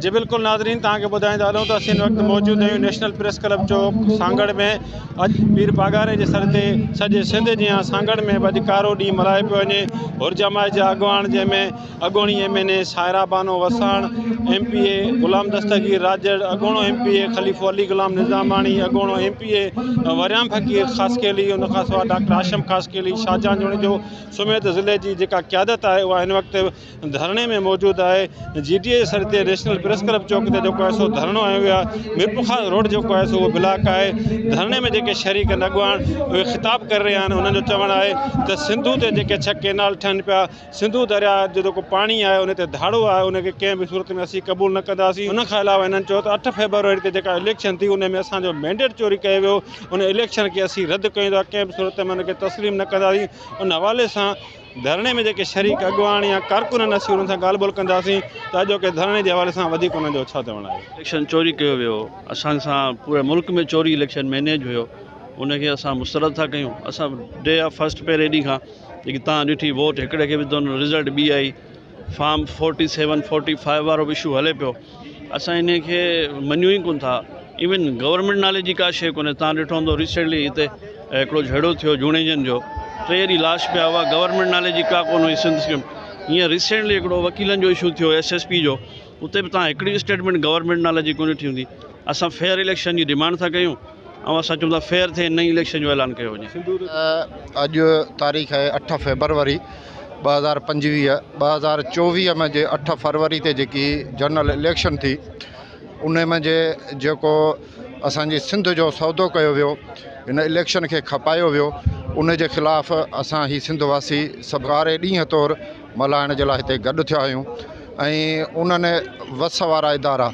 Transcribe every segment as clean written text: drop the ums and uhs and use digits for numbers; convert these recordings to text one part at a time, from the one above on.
जी बिल्कुल नाज़रीन तव्हांखे ॿुधाईंदा हलूं त असीं हिन वक़्तु मौजूदु आहियूं नेशनल प्रेस क्लब चौक सांगड़ में। अॼु पीर पागारे जे सर ते सॼे सिंध जी सांगड़ में अॼु कारो ॾींहुं मल्हायो पियो वञे। हुरजमा जा अॻुवाण जंहिंमें अॻूणी MNA सायरा बानो वसाण, MPA ग़ुलाम दस्तगीर राजड़, अॻूणो MPA ख़लीफ़ो अली ग़ुलाम निज़ामाणी, अॻूणो MPA वरियाम फ़कीर ख़ासकेली, उन खां सवाइ डॉक्टर आशम ख़ासकेली, शाहजहां जोड़े जो समेत ज़िले जी जेका क़यादत आहे उहा हिन वक़्तु धरणे में मौजूदु आहे। GDA सर ते नेशनल प्रेस क्लब चौक ते जेको आहे सो धरणो आयो वियो आहे। मीरपुखा रोड जेको आहे सो उहो ब्लॉक आहे। धरणे में जेके शरीक आहिनि अॻुवाण उहे ख़िताब करे रहिया आहिनि। उन्हनि जो चवणु आहे त सिंधू ते जेके 6 केनाल ठहनि पिया, सिंधू दरिया जो जेको पाणी आहे उन ते धाड़ो आहे, उनखे कंहिं बि सूरत में असीं क़बूल न कंदासीं। उन खां अलावा हिननि चयो त 8 फेबरवरी ते जेका इलेक्शन थी उन में असांजो मैंडेट चोरी कयो वियो, उन इलेक्शन खे असीं रद्द कयूं था, कंहिं बि सूरत में उनखे तस्लीम न कंदासीं। उन हवाले सां धरणे में जेके शरीक अॻुवाण या कारकुन आहिनि असीं उन्हनि सां ॻाल्हि ॿोल कंदासीं त अॼोके धरणे जे हवाले सां वधीक उन्हनि जो छा चवणु आहे। इलेक्शन चोरी कयो वियो, असां सां पूरे मुल्क में चोरी इलेक्शन मैनेज हुयो, उनखे असां मुस्तरद था कयूं। असां डे ऑफ फर्स्ट पहिरें ॾींहुं खां जेकी तव्हां ॾिठी वोट हिकिड़े खे विधो, रिज़ल्ट ॿी आई, फॉर्म 47 45 वारो बि इशू हले पियो। असां इन खे मञूं ई कोन था। इवन गवर्नमेंट नाले जी का शइ कोन्हे। तव्हां ॾिठो हूंदो रिसेंटली हिते हिकिड़ो झेड़ो थियो जूणेजन जो, 3 ॾींहं लाश पिया हुआ, गवर्नमेंट नाले जी का कोन हुई सिंध स्कीम। हीअं रिसेंटली हिकिड़ो वकीलनि जो इशू थियो SSP जो, उते बि तव्हां हिकिड़ी स्टेटमेंट गवर्नमेंट नाले जी कोन ॾिठी हूंदी। असां फेयर इलेक्शन जी डिमांड था कयूं ऐं असां चऊं था फेयर थिए, नई इलेक्शन जो ऐलान कयो वञे। अॼु तारीख़ आहे 8 फेबरवरी 2025। 2024 में जे 8 फरवरी ते जेकी जनरल इलेक्शन थी, उन में जेको असांजी सिंध जो सौदो कयो वियो, हिन इलेक्शन खे खपायो वियो, उन जे ख़िलाफ़ु असां ही सिंधवासी सभु ॾींहं तौरु मल्हाइण जे लाइ हिते गॾु थिया आहियूं। ऐं उन्हनि वस वारा इदारा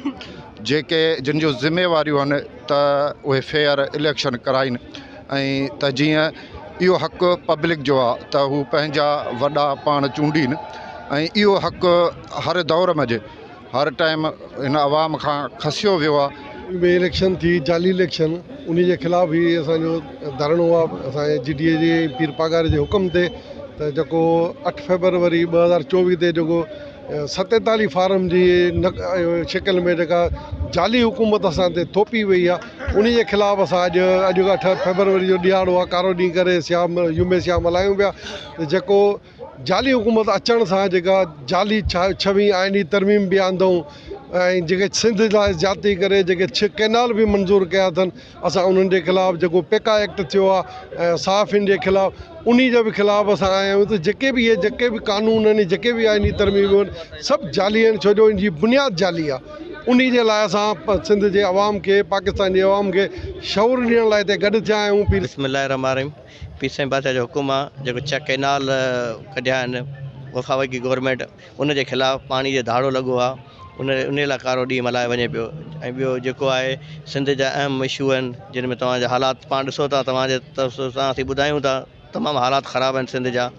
जेके जिन जूं ज़िम्मेवारियूं आहिनि त उहे फेयर इलेक्शन कराइनि, ऐं त जीअं इहो हक़ु पब्लिक जो आहे त हू पंहिंजा वॾा पाण चूंडीनि, ऐं इहो हक़ु हर दौर में हर टाइम हिन अवाम खां खसियो वियो आहे। में इलेक्शन थी जाली इलेक्शन, उन जे ख़िलाफ़ ई असांजो धरणो आहे असांजे GDA जे पीर पागारे जे हुकुम ते। त जेको 8 फेबरवरी 2024 ते जेको 47 फार्म जी शिकिल में जेका जाली हुकूमत असां ते थोपी वई आहे, उन जे ख़िलाफ़ु असां अॼु 8 फेबरवरी जो ॾियारो आहे, कारो ॾींहुं करे युमे स्याम मल्हायूं पिया। जेको जाली हुकूमत अचण सां जेका जाली 26 आइनी तरमीम बि आंदऊं, ऐं जेके सिंध लाइ जाती करे जेके 6 केनाल बि मंज़ूरु कया अथनि, असां उन्हनि जे ख़िलाफ़ु जेको पेका एक्ट थियो आहे साफ़िन जे ख़िलाफ़ु, उन जे बि ख़िलाफ़ु असां आया आहियूं। त जेके बि कानून आहिनि, जेके बि आइनी तरमीमूं आहिनि, सभु जाली आहिनि, छो जो इन जी बुनियादु जाली आहे। उन जे लाइ असां सिंध जे अवाम खे, पाकिस्तान जे अवाम खे शऊर ॾियण लाइ हिते गॾु थिया आहियूं। बिस्मिल्लाहिर्रहमानिर्रहीम। पीर साईं बादशाह जो हुकुम आहे, जेको 6 केनाल कढिया आहिनि वफ़ाक़ी गवर्नमेंट, उन जे ख़िलाफ़ु पाणी जो धाड़ो लॻो आहे, उन लाइ कारो ॾींहुं मल्हायो वञे पियो। ऐं ॿियो जेको आहे सिंध जा अहम इशू आहिनि, जिन में तव्हांजा हालात पाण ॾिसो था, तव्हांजे तरफ़ सां असीं ॿुधायूं था, तमामु हालात ख़राबु आहिनि सिंध जा,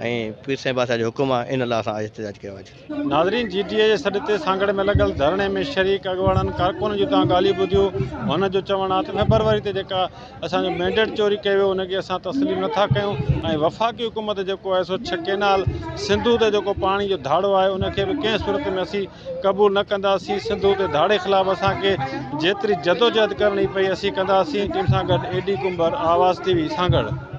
ऐं पीर साईं बादशाह जो हुकुम आहे, इन लाइ असां एहतिजाज कयो आहे। नाज़रीन GDA जे सॾ ते सांगड़ में लॻल धरणे में शरीक अॻुवाणनि कारकुन जूं तव्हां ॻाल्हियूं ॿुधियूं। हुन जो चवणु आहे त फेबरवरी ते जेका असांजो मैंडेट चोरी कयो वियो उनखे असां तस्लीम नथा कयूं, ऐं वफ़ाक़ी हुकूमत जेको आहे सो 6 केनाल सिंधू ते जेको पाणी जो धाड़ो आहे उनखे बि कंहिं सूरत में असीं क़बूल न कंदासीं। सिंधू ते धाड़े ख़िलाफ़ु असांखे जेतिरी जदोजहद करणी पई असीं कंदासीं। टीम सां गॾु AD कुंबर, आवाज़ TV सांगड़।